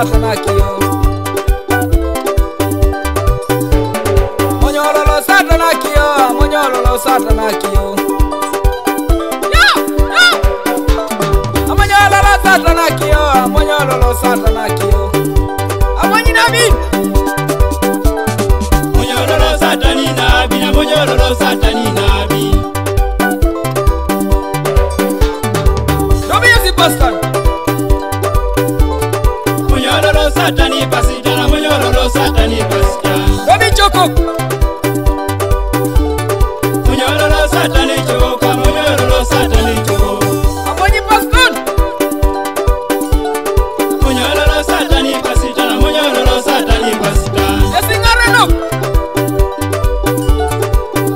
satana kiyo. Monyololo satana kiyo, monyololo satana kiyo. Amonyololo satana kiyo, amonyololo satana kiyo. Amonyi nabi. Monyololo satani nabi, na monyololo satani nabi. Dobi yesi pastor. Monyololo satani pasita, na monyololo satani pasita. Dobi choko. Monyololo satani choka, monyololo satani choka. Amonyi pastor. Monyololo satani pasita, na monyololo satani pasita. Yesi ngareno.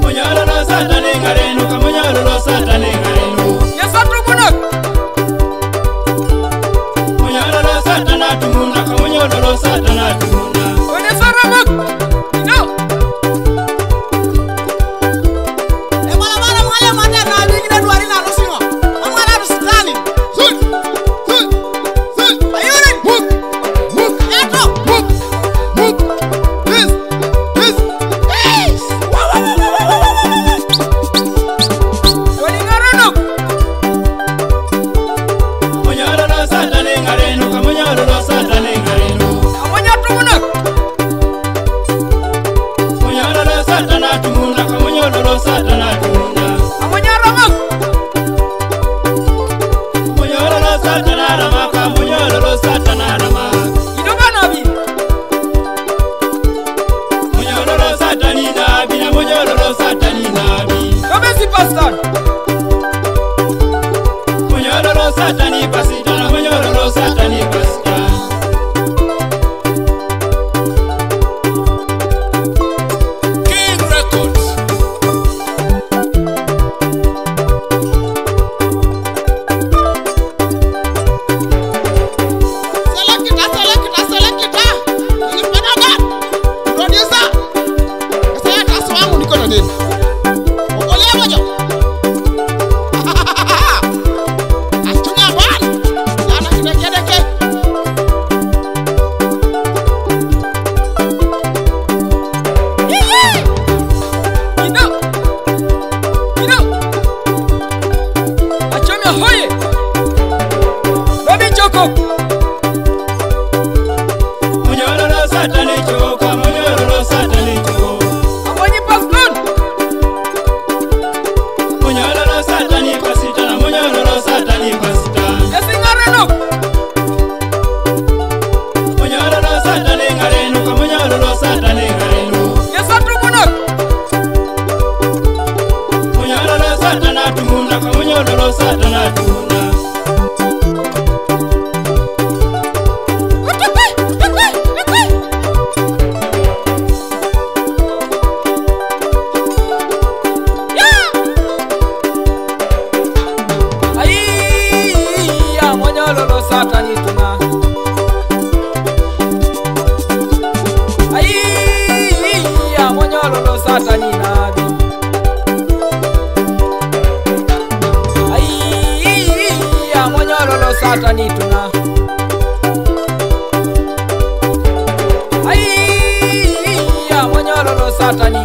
Monyololo satani ngareno, ka monyololo satani ngareno. Yesa trubuna. Monyololo satana tumuna, ka monyololo satana tumuna. Wene saramak. No. Monyololo satani ngareno, ka monyololo satani ngareno. Amonya trubuna. Monyololo satana tumuna, ka monyololo satana tumuna. Amonya ramak. Monyololo satana rama, ka monyololo satana rama. Idoga nabi. Monyololo satani nabi, na monyololo satani nabi. Dobi si pastor. Monyololo satani pasita, na monyololo satani pasita. King Records. Selekita. Nilipanaga. Producer. Saya kasi wangu niko na nini? Okolea moja. Achunga bwana. Yana kideke. Ino. Achomya hoye. Dobi choko. Monyololo satani choka, monyololo satani choka. Amonyi pastor. Monyololo satani pasita, na monyololo satani pasita. Yesi ngareno. Monyololo satani ngareno, ka monyololo satani ngareno. Yesa trubuna. Monyololo satana tumuna, ka monyololo satana tumuna. Aiya monyololo satani tuna. Aiya monyololo satani nabi. Aiya monyololo satani tuna. Aiya monyololo satani